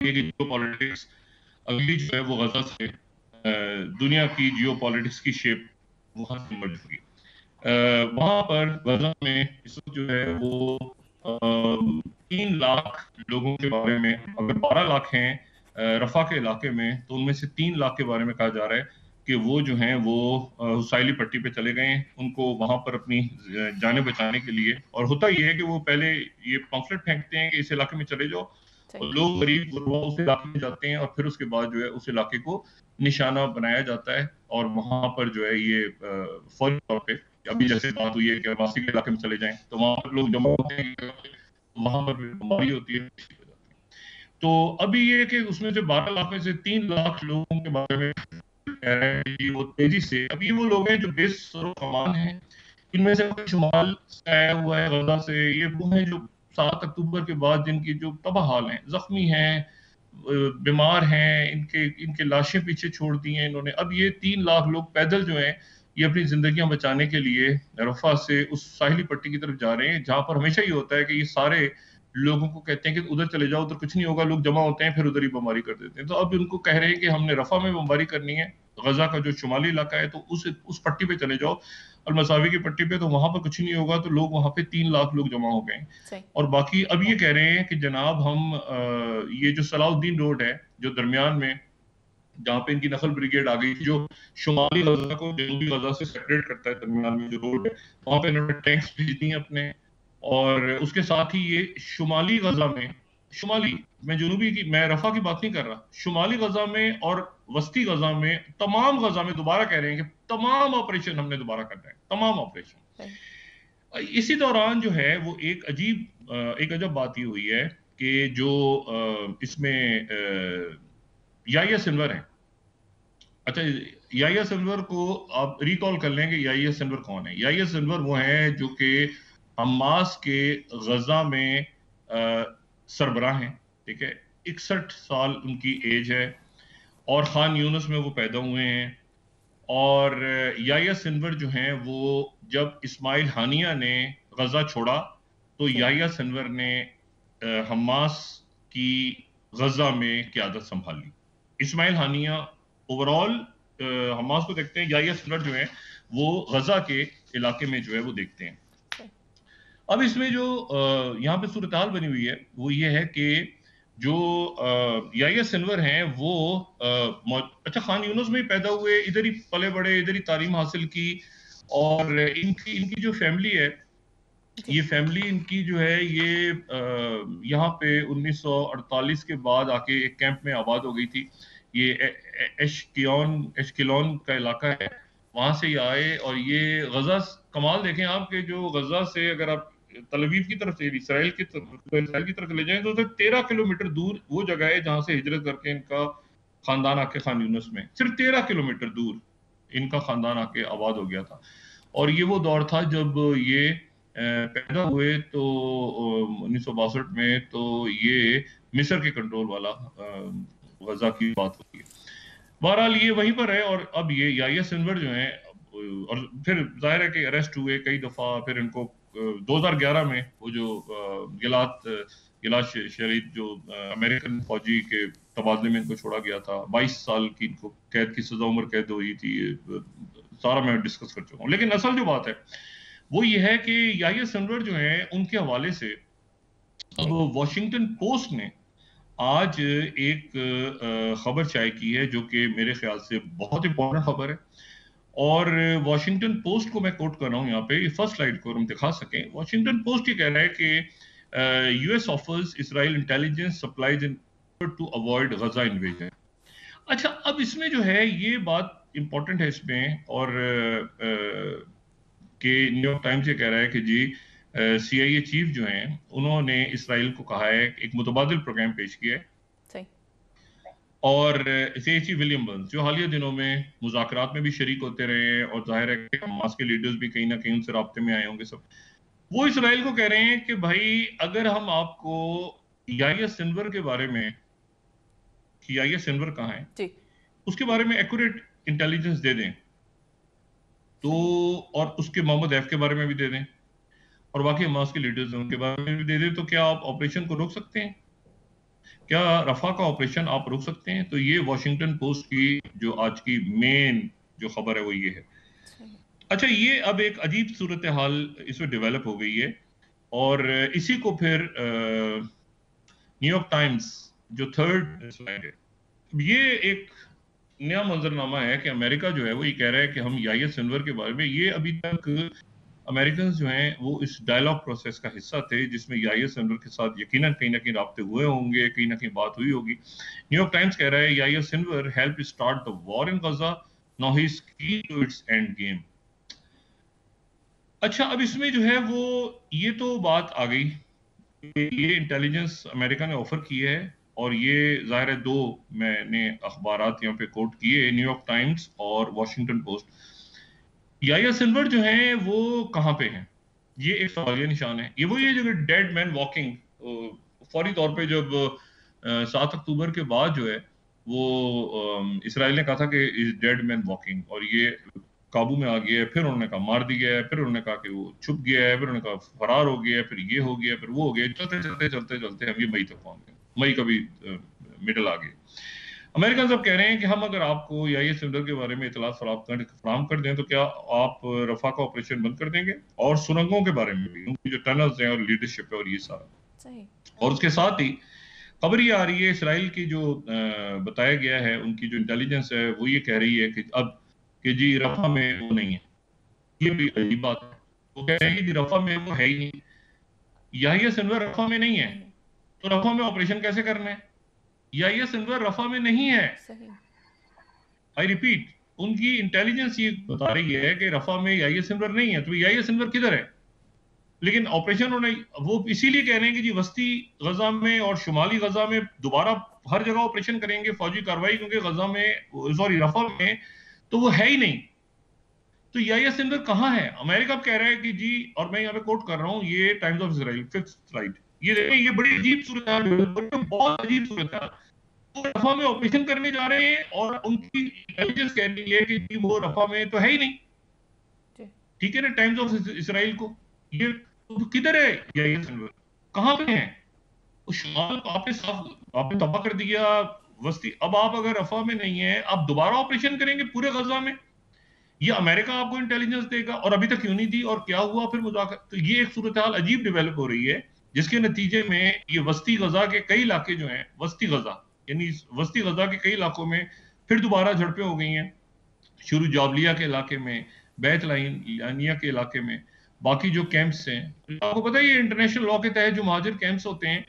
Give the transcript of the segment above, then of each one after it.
یہ کہ جیو پالیٹکس اگلی جو ہے وہ غزہ سے دنیا کی جیو پالیٹکس کی شیپ وہاں سے مرج ہوگی. وہاں پر غزہ میں اس وقت جو ہے وہ 3 لاکھ لوگوں کے بارے میں، اگر 12 لاکھ ہیں رفح کے علاقے میں، تو ان میں سے 3 لاکھ کے بارے میں کہا جا رہا ہے کہ وہ جو ہیں وہ حسائلی پٹی پہ چلے گئے ہیں ان کو وہاں پر اپنی جانیں بچانے کے لیے. اور ہوتا یہ ہے کہ وہ پہلے یہ پمفلٹ پھینکتے ہیں کہ اس علاقے میں چلے جاؤ، اور لوگ غریب غربا اس علاقے میں جاتے ہیں، اور پھر اس کے بعد جو ہے اس علاقے کو نشانہ بنایا جاتا ہے، اور وہاں پر جو ہے یہ فوری طور پہ ابھی جیسے بات ہوئی ہے کہ واسی کے علاقے میں چلے جائیں تو وہاں پر لوگ جمع ہوتے ہیں، وہاں پر بیماری ہوتی ہے. تو ابھی یہ کہ اس میں سے 12 لاکھ میں سے 3 لاکھ لوگوں کے بارے میں کہہ رہے ہیں کہ وہ تیزی سے، اب یہ وہ لوگ ہیں جو بے سر و سامان ہیں، ان میں سے کوئی شمال سے آیا ہوا ہے غزہ سے، یہ وہ ہیں جو 7 اکتوبر کے بعد جن کی جو تباہ حال ہیں، زخمی ہیں، بیمار ہیں، ان کے لاشیں پیچھے چھوڑ دی ہیں انہوں نے. اب یہ 3 لاکھ لوگ پیدل جو ہیں یہ اپنی زندگیاں بچانے کے لیے رفح سے اس ساحلی پٹی کی طرف جا رہے ہیں، جہاں پر ہمیشہ یہ ہوتا ہے کہ یہ سارے لوگوں کو کہتے ہیں کہ ادھر چلے جاؤ، ادھر کچھ نہیں ہوگا، لوگ جمع ہوتے ہیں پھر ادھر ہی بمباری کر دیتے ہیں. تو اب ان کو کہہ رہے ہیں کہ ہم نے رفح میں بمباری کرنی ہے، غزہ کا جو شمالی علاقہ ہے تو اس پٹی پہ چلے جاؤ، المساوی کی پٹی پہ، تو وہاں پر کچھ نہیں ہوگا. تو لوگ وہاں پہ 3 لاکھ لوگ جمع ہو گئے ہیں. اور باقی اب یہ کہہ رہے ہیں کہ جناب ہم یہ جو صلاح الدین روڈ ہے جو درمیان میں جہاں پہ ان کی نقل بریگیڈ آ گئی تھی، جو شمالی غزہ کو جنوبی غزہ سے سیپریٹ کرتا ہے، درمیان میں جو روڈ ہے وہاں پہ انہوں نے ٹینکس بھیج دی ہیں اپنے. اور اس کے ساتھ ہی یہ شمالی غزہ میں، شمالی، میں جنوبی کی، میں رفح کی بات نہیں کر رہا، شمالی غزہ میں اور وسطی غزہ میں، تمام غزہ میں دوبارہ کہہ رہے ہیں کہ تمام آپریشن ہم نے دوبارہ کرنا ہے، تمام آپریشن. اسی دوران جو ہے وہ ایک عجب بات یہ ہوئی ہے کہ جو اس میں یحییٰ سنور ہیں. اچھا، یحییٰ سنور کو آپ ریکال کر لیں کہ یحییٰ سنور کون ہے. یحییٰ سنور وہ ہیں جو کہ حماس کے غزہ میں سربراہ ہیں، ٹھیک ہے، 61 سال ان کی ایج ہے، اور خان یونس میں وہ پیدا ہوئے ہیں. اور یحییٰ سنور جو ہیں وہ جب اسماعیل ہانیہ نے غزہ چھوڑا تو یحییٰ سنور نے حماس کی غزہ میں قیادت سنبھال لی. اسماعیل ہانیہ اوورال حماس کو دیکھتے ہیں، یحییٰ سنور جو ہیں وہ غزہ کے علاقے میں جو ہے وہ دیکھتے ہیں. اب اس میں جو یہاں پہ صورتحال بنی ہوئی ہے وہ یہ ہے کہ جو یحییٰ سنور ہیں وہ اچھا خان یونس میں ہی پیدا ہوئے، ادھر ہی پلے بڑے، ادھر ہی تعلیم حاصل کی، اور ان کی جو فیملی ہے، یہ فیملی ان کی جو ہے یہ یہاں پہ 1948 کے بعد آ کے ایک کیمپ میں آباد ہو گئی تھی. یہ ایشکیلون کا علاقہ ہے، وہاں سے یہ آئے. اور یہ غزہ، کمال دیکھیں آپ کہ جو غزہ سے اگر آپ تل ابیب کی طرف سے اسرائیل کی طرف لے جائیں تو 13 کلومیٹر دور وہ جگہ ہے جہاں سے ہجرت کر کے ان کا خاندان آ کے خان یونس میں، صرف 13 کلومیٹر دور ان کا خاندان آ کے آباد ہو گیا تھا. اور یہ وہ دور تھا جب یہ پیدا ہوئے تو 1962 میں، تو یہ مصر کے کنٹرول والا غزہ کی بات ہوتی ہے. بہرحال یہ وہیں پر ہے. اور اب یہ یحییٰ سنور جو ہیں، اور پھر ظاہر ہے کہ اریسٹ ہوئے کئی دفعہ، پھر ان کو 2011 میں وہ جو گلاد شریف جو امریکن فوجی کے تبادلے میں ان کو چھوڑا گیا تھا، 22 سال کی ان کو قید کی سزا، عمر قید ہوئی تھی، سارا میں ڈسکس کر چکا ہوں. لیکن اصل جو بات ہے وہ یہ ہے کہ یحییٰ سنور جو ہیں ان کے حوالے سے اب واشنگٹن پوسٹ نے آج ایک خبر شائع کی ہے جو کہ میرے خیال سے بہت امپورٹنٹ خبر ہے. اور واشنگٹن پوسٹ کو میں کوٹ کر رہا ہوں یہاں پہ، فرسٹ سلائیڈ کو ہم دکھا سکیں. واشنگٹن پوسٹ یہ کہہ رہا ہے کہ U S offers Israel intelligence supplies to avoid Gaza invasion. اچھا، اب اس میں جو ہے یہ بات امپورٹنٹ ہے اس میں، اور کہ نیو یارک ٹائمز یہ کہہ رہا ہے کہ جی سی آئی اے چیف جو ہیں انہوں نے اسرائیل کو کہا ہے، ایک متبادل پروگرام پیش کیا ہے. اور C H E William Burns جو حالیہ دنوں میں مذاکرات میں بھی شریک ہوتے رہے ہیں، اور ظاہر ہے کہ حماس کے لیڈرز بھی کہیں نہ کہیں ان سے رابطے میں آئے ہوں گے سب، وہ اسرائیل کو کہہ رہے ہیں کہ بھائی اگر ہم آپ کو یحییٰ سنور کے بارے میں، کہ یحییٰ سنور کہاں ہے، اس کے بارے میں ایکوریٹ انٹیلیجنس دے دیں تو، اور اس کے محمد حیف کے بارے میں بھی دے دیں، اور باقی حماس کے لیڈرز ہیں ان کے بارے میں بھی دے دیں، تو کیا آپ آپریشن کو روک سکتے ہیں؟ کیا رفح کا آپریشن آپ روک سکتے ہیں؟ تو یہ واشنگٹن پوسٹ کی جو آج کی مین جو خبر ہے وہ یہ ہے. اچھا یہ اب ایک عجیب صورتحال اس میں ڈیولپ ہو گئی ہے، اور اسی کو پھر نیو یارک ٹائمز جو تھرڈ سلائڈ ہے، یہ ایک نیا منظرنامہ ہے کہ امریکہ جو ہے وہ یہ کہہ رہا ہے کہ ہم یحییٰ سنور کے بارے میں، یہ ابھی تک امریکنز جو ہیں وہ اس ڈائلاگ پروسیس کا حصہ تھے جس میں یحییٰ سنور کے ساتھ یقیناً کہیں نہ کہیں رابطے ہوئے ہوں گے، کہیں نہ کہیں بات ہوئی ہوگی. نیو یارک ٹائمز کہہ رہا ہے Yahya Sinwar help start the war in Gaza, now he is key to it's and game. اچھا اب اس میں جو ہے وہ یہ تو بات آ گئی، یہ انٹیلیجنس امریکہ نے آفر کی ہے، اور یہ ظاہر ہے دو میں نے اخبارات یہاں پہ کوٹ کیے، نیو یارک ٹائمز اور واشنگٹن پوسٹ. یحییٰ سنور جو ہیں وہ کہاں پہ ہیں، یہ ایک سوالیہ نشان ہے. یہ وہی ہے جو ڈیڈ مین واکنگ، فوری طور پہ جب 7 اکتوبر کے بعد جو ہے وہ اسرائیل نے کہا تھا کہ از ڈیڈ مین واکنگ، اور یہ قابو میں آ گیا ہے، پھر انہوں نے کہا مار دی گیا ہے، پھر انہوں نے کہا کہ وہ چھپ گیا ہے، پھر انہوں نے کہا فرار ہو گیا ہے، پھر یہ ہو گیا، پھر وہ ہو گیا، چلتے چلتے چلتے چلتے ہم یہ مئی تک پہنچ گئے، مئی کا بھی مڈل آ گیا. امریکن صاحب کہہ رہے ہیں کہ ہم اگر آپ کو یحییٰ سنور کے بارے میں اطلاعات فراہم کر دیں تو کیا آپ رفح کا آپریشن بند کر دیں گے، اور سرنگوں کے بارے میں بھی، ان کی جو ٹنلز ہیں اور لیڈرشپ ہے اور یہ سارا. اور اس کے ساتھ ہی خبر یہ آ رہی ہے اسرائیل کی جو بتایا گیا ہے، ان کی جو انٹیلیجنس ہے وہ یہ کہہ رہی ہے کہ اب کہ جی رفح میں وہ نہیں ہے. یہ بھی عجیب بات ہے، وہ کہہ رہے ہیں کہ جی رفح میں وہ ہے ہی نہیں. یحییٰ سنور رفح میں نہیں ہے تو رفح میں آپریشن کیسے کرنا ہے؟ یحییٰ سنور رفح میں نہیں ہے. آئی ریپیٹ، ان کی انٹیلیجنس یہ بتا رہی ہے کہ رفح میں یحییٰ سنور نہیں ہے، تو یحییٰ سنور کدھر ہے؟ لیکن آپریشن ہونا، وہ اسی لیے کہہ رہے ہیں کہ جی وسطی غزہ میں اور شمالی غزہ میں دوبارہ ہر جگہ آپریشن کریں گے فوجی کارروائی، کیونکہ غزہ میں رفح میں تو وہ ہے ہی نہیں. تو یحییٰ سنور کہاں ہے؟ امریکہ کہہ رہا ہے کہ جی، اور میں یہاں پہ کوٹ کر رہا ہوں، یہ Times of Israel 5th slide, یہ دیکھیں یہ بڑی عجیب صورتحال، بہت عجیب صورتحال. وہ رفح میں آپریشن کرنے جا رہے ہیں اور ان کی انٹیلیجنس کہہ رہی ہے کہ جی وہ رفح میں تو ہے ہی نہیں. ٹھیک ہے نا، ٹائمز آف اسرائیل کو یہ کدھر ہے یحییٰ سنور، کہاں پہ ہیں؟ شمال آپ نے تباہ کر دیا وسطی، اب آپ اگر رفح میں نہیں ہیں آپ دوبارہ آپریشن کریں گے پورے غزہ میں، یہ امریکہ آپ کو انٹیلیجنس دے گا، اور ابھی تک کیوں نہیں دی، اور کیا ہوا پھر مذاکرات؟ تو یہ ایک صورتحال عجیب ڈیولپ ہو رہی ہے، جس کے نتیجے میں یہ وسطی غزہ کے کئی علاقے جو ہیں، وسطی غزہ یعنی وسطی غزہ کے کئی علاقوں میں پھر دوبارہ جھڑپیں ہو گئی ہیں، شروع جابلیہ کے علاقے میں، بیت لحیانیہ کے علاقے میں، باقی جو کیمپس ہیں، آپ کو پتہ ہے یہ انٹرنیشنل لاء کے تحت جو مہاجر کیمپس ہوتے ہیں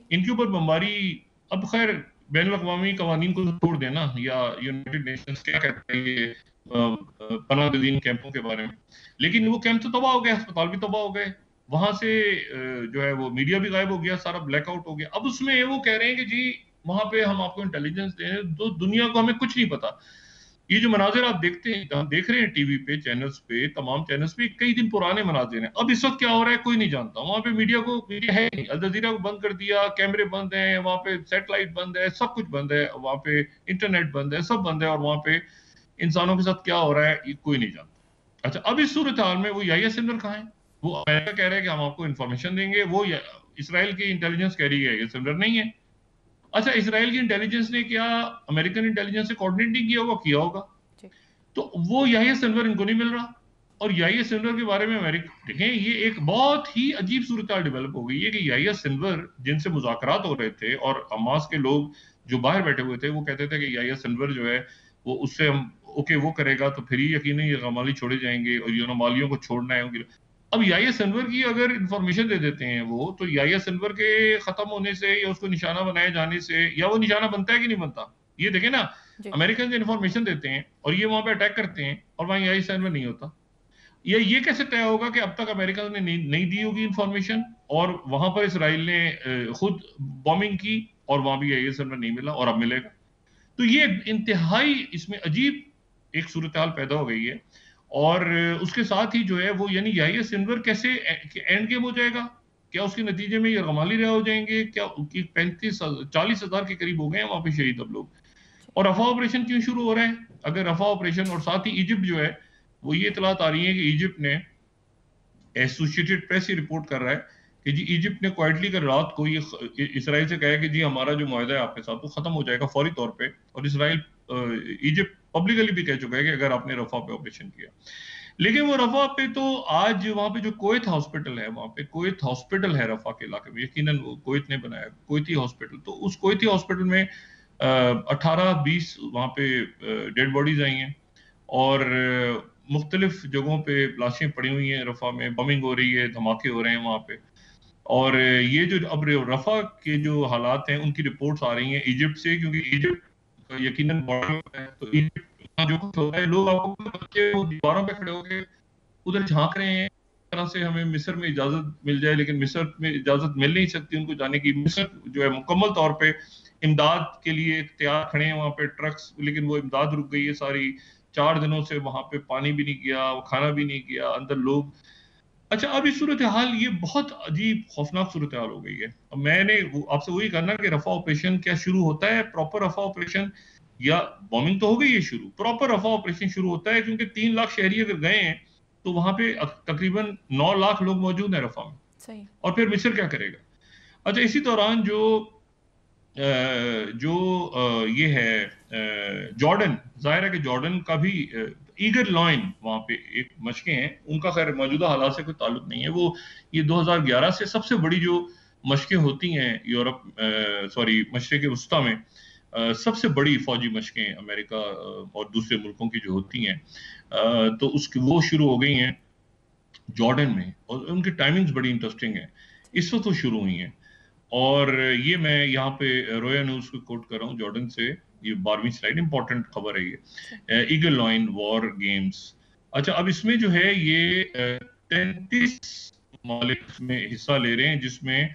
ان کے اوپر بمباری، اب خیر بین الاقوامی قوانین کو چھوڑ دینا، یا یونائٹڈ نیشنز کیا کہتے ہیں یہ پناہ گزین کیمپوں کے بارے میں، لیکن وہ کیمپ تو تباہ ہو گئے، ہسپتال بھی تباہ ہو گئے، وہاں سے جو ہے وہ میڈیا بھی غائب ہو گیا، سارا بلیک آؤٹ ہو گیا. اب اس میں وہ کہہ رہے ہیں کہ جی وہاں پہ ہم آپ کو انٹیلیجنس دیں، تو دنیا کو ہمیں کچھ نہیں پتا. یہ جو مناظر آپ دیکھتے ہیں، ہم دیکھ رہے ہیں ٹی وی پہ، چینلز پہ، تمام چینلز پہ کئی دن پرانے مناظر ہیں. اب اس وقت کیا ہو رہا ہے کوئی نہیں جانتا، وہاں پہ میڈیا ہے نہیں، الجزیرہ کو بند کر دیا، کیمرے بند ہیں وہاں پہ، سیٹلائٹ بند ہے، سب کچھ بند ہے وہاں پہ، انٹرنیٹ بند ہے، سب بند ہے، اور وہاں پہ انسانوں کے ساتھ کیا ہو رہا ہے یہ کوئی نہیں جانتا. اچھا اب اس صورتحال میں وہ یحییٰ سنور کہاں ہے؟ وہ امریکہ کہہ رہا ہے کہ ہم آپ کو انفارمیشن دیں گے، وہ اسرائیل کی انٹیلیجنس کہہ رہی ہے یحییٰ سنور نہیں ہے. اچھا اسرائیل کی انٹیلیجنس نے کیا امریکن انٹیلیجنس سے کوارڈینیٹ نہیں کیا ہوگا؟ کیا ہوگا. تو وہ یحییٰ سنور ان کو نہیں مل رہا، اور یحییٰ سنور کے بارے میں امریکہ دیکھیں، یہ ایک بہت ہی عجیب صورتحال ڈیولپ ہو گئی ہے کہ یحییٰ سنور جن سے مذاکرات ہو رہے تھے، اور حماس کے لوگ جو باہر بیٹھے ہوئے تھے وہ کہتے تھے کہ یحییٰ سنور جو ہے وہ اس سے ہم اوکے وہ کرے گا تو پھر ہی یقیناً یہ غمالی چھوڑے جائیں گے، اور یونامالیوں کو چھوڑنا ہے. اب یحییٰ سنور کی اگر انفارمیشن دے دیتے ہیں وہ، تو یحییٰ سنور کے ختم ہونے سے یا اس کو نشانہ بنائے جانے سے، یا وہ نشانہ بنتا ہے کہ نہیں بنتا، یہ دیکھیں نا، امریکن انفارمیشن دیتے ہیں اور یہ وہاں پہ اٹیک کرتے ہیں اور وہاں یحییٰ سنور نہیں ہوتا. یہ کیسے طے ہوگا کہ اب تک امریکہ نے نہیں دی ہوگی انفارمیشن، اور وہاں پر اسرائیل نے خود بومنگ کی اور وہاں بھی یحییٰ سنور نہیں ملا اور اب ملے گا؟ تو یہ انتہائی اس میں عجیب ایک صورتحال پیدا ہو گئی ہے. اور اس کے ساتھ ہی جو ہے وہ یعنی یحییٰ سنور کیسے اینڈ گیم ہو جائے گا؟ کیا اس کے نتیجے میں یہ غمالی رہا ہو جائیں گے؟ کیا 40 ہزار کے قریب ہو گئے ہیں وہاں پہ شہید اب لوگ. اور رفح آپریشن کیوں شروع ہو رہا ہے؟ اگر رفح آپریشن، اور ساتھ ہی ایجپٹ جو ہے وہ یہ اطلاعات آ رہی ہیں کہ ایجپٹ نے، ایسوسیٹڈ پریس یہ رپورٹ کر رہا ہے کہ جی ایجپٹ نے کوائٹلی کر رات کو یہ اسرائیل سے کہا کہ جی ہمارا جو معاہدہ ہے آپ کے ساتھ وہ ختم ہو جائے گا فوری طور پہ، اور اسرائیل ایجپٹ پبلکلی بھی کہہ چکا ہے کہ اگر آپ نے رفح پہ آپریشن کیا، لیکن وہ رفح پہ تو آج وہاں پہ جو کویت ہاسپٹل ہے، وہاں پہ کویت ہاسپٹل ہے رفح کے علاقے میں، یقیناً وہ کویت نے بنایا کویتی ہاسپٹل، تو اس کویتی ہاسپٹل میں 18-20 وہاں پہ ڈیڈ باڈیز آئی ہیں، اور مختلف جگہوں پہ لاشیں پڑی ہوئی ہیں، رفح میں بمنگ ہو رہی ہے، دھماکے ہو رہے ہیں وہاں پہ، اور یہ جو اب رفح کے جو حالات ہیں ان کی رپورٹس آ رہی ہیں ایجپٹ سے، کیونکہ ایجپٹ یقیناً بارڈر ہے، تو ایجپٹ جو کچھ ہوتا ہے لوگ آپ کو بچے وہ دیواروں پہ کھڑے ہو کے ادھر جھانک رہے ہیں اس طرح سے ہمیں مصر میں اجازت مل جائے، لیکن مصر میں اجازت مل نہیں سکتی ان کو جانے کی، مصر جو ہے مکمل طور پہ امداد کے لیے اختیار کھڑے ہیں وہاں پہ ٹرکس، لیکن وہ امداد رک گئی ہے ساری، 4 دنوں سے وہاں پہ پانی بھی نہیں گیا، کھانا بھی نہیں گیا، اندر لوگ. اچھا اب یہ صورتحال یہ بہت عجیب خوفناک صورتحال ہو گئی ہے. اب میں نے آپ سے وہی کرنا کہ رفح آپریشن کیا شروع ہوتا ہے پراپر رفح آپریشن، یا بومنگ تو ہو گئی ہے شروع، پراپر رفح آپریشن شروع ہوتا ہے کیونکہ 3 لاکھ شہری اگر گئے ہیں تو وہاں پہ تقریباً 9 لاکھ لوگ موجود ہیں رفح میں، صحیح. اور پھر مصر کیا کرے گا؟ اچھا اسی دوران جو یہ ہے جارڈن، ظاہر ہے کہ جارڈن کا بھی ایگر لائن وہاں پہ ایک مشقیں ہیں، ان کا خیر موجودہ حالات سے کوئی تعلق نہیں ہے، وہ یہ 2011 سے سب سے بڑی جو مشقیں ہوتی ہیں یورپ مشرق وسطیٰ میں سب سے بڑی فوجی مشقیں امریکہ اور دوسرے ملکوں کی جو ہوتی ہیں، تو اس کی وہ شروع ہو گئی ہیں جارڈن میں، اور ان کی ٹائمنگز بڑی انٹرسٹنگ ہیں، اس وقت وہ شروع ہوئی ہیں. اور یہ میں یہاں پہ رویا نیوز کو کوٹ کر رہا ہوں جارڈن سے، یہ 12ویں سلائیڈ امپورٹنٹ خبر ہے یہ، ایگل لائن وار گیمز. اچھا اب اس میں جو ہے یہ 33 ممالک میں حصہ لے رہے ہیں، جس میں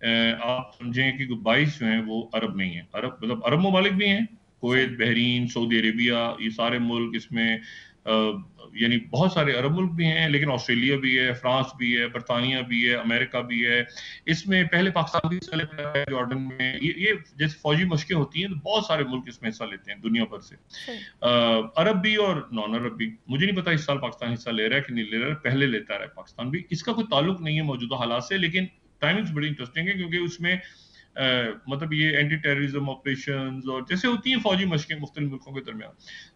آپ سمجھیں کہ 22 جو ہیں وہ عرب نہیں ہیں، عرب مطلب عرب ممالک بھی ہیں، کویت، بحرین، سعودی عربیہ، یہ سارے ملک اس میں، یعنی بہت سارے عرب ملک بھی ہیں، لیکن آسٹریلیا بھی ہے، فرانس بھی ہے، برطانیہ بھی ہے، امریکہ بھی ہے، اس میں پہلے پاکستان بھی حصہ لیتا ہے جارڈن میں. یہ جیسے فوجی مشقیں ہوتی ہیں تو بہت سارے ملک اس میں حصہ لیتے ہیں دنیا بھر سے، عرب بھی اور نان عرب بھی. مجھے نہیں پتا اس سال پاکستان حصہ لے رہا ہے کہ نہیں لے رہا ہے، پہلے لیتا رہا ہے پاکستان بھی، اس کا کوئی تعلق نہیں ہے موجودہ حالات سے، لیکن ٹائمنگز بڑی انٹرسٹنگ ہے کیونکہ اس میں مطلب یہ اینٹی ٹیررزم آپریشنز اور جیسے ہوتی ہیں فوجی مشقیں مختلف ملکوں کے درمیان،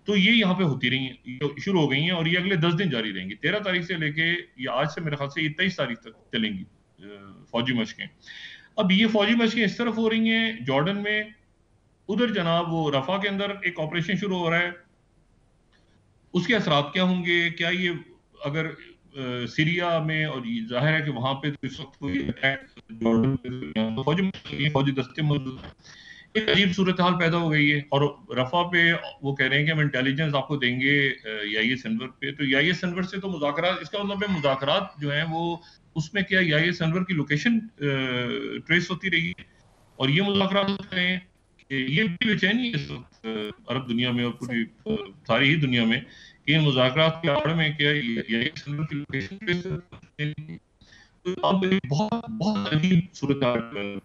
تو یہ یہاں پہ ہوتی رہی ہیں، شروع ہو گئی ہیں، اور یہ اگلے 10 دن جاری رہیں گی، 13 تاریخ سے لے کے یہ آج سے میرے خیال سے یہ 23 تاریخ تک چلیں گی فوجی مشقیں. اب یہ فوجی مشقیں اس طرف ہو رہی ہیں جارڈن میں، ادھر جناب وہ رفح کے اندر ایک آپریشن شروع ہو رہا ہے، اس کے اثرات کیا ہوں گے؟ کیا یہ اگر سیریا میں، اور ظاہر ہے کہ وہاں پہ اس وقت کوئی فوجی دستے موجود ہیں، ایک عجیب صورتحال پیدا ہو گئی ہے. اور رفح پہ وہ کہہ رہے ہیں کہ ہم انٹیلیجنس آپ کو دیں گے یحییٰ سنور پہ، تو یحییٰ سنور سے تو مذاکرات، اس کا مطلب ہے مذاکرات جو ہیں وہ اس میں کیا یحییٰ سنور کی لوکیشن ٹریس ہوتی رہی ہے، اور یہ مذاکرات ہوتے ہیں کہ یہ بھی بے چینی ہے اس وقت عرب دنیا میں اور پوری ساری ہی دنیا میں کہ ان مذاکرات کے آڑ میں کیا یحییٰ سنور کی لوکیشن ٹریس ہوتی ہے. بہت بہت عجیب صورتحال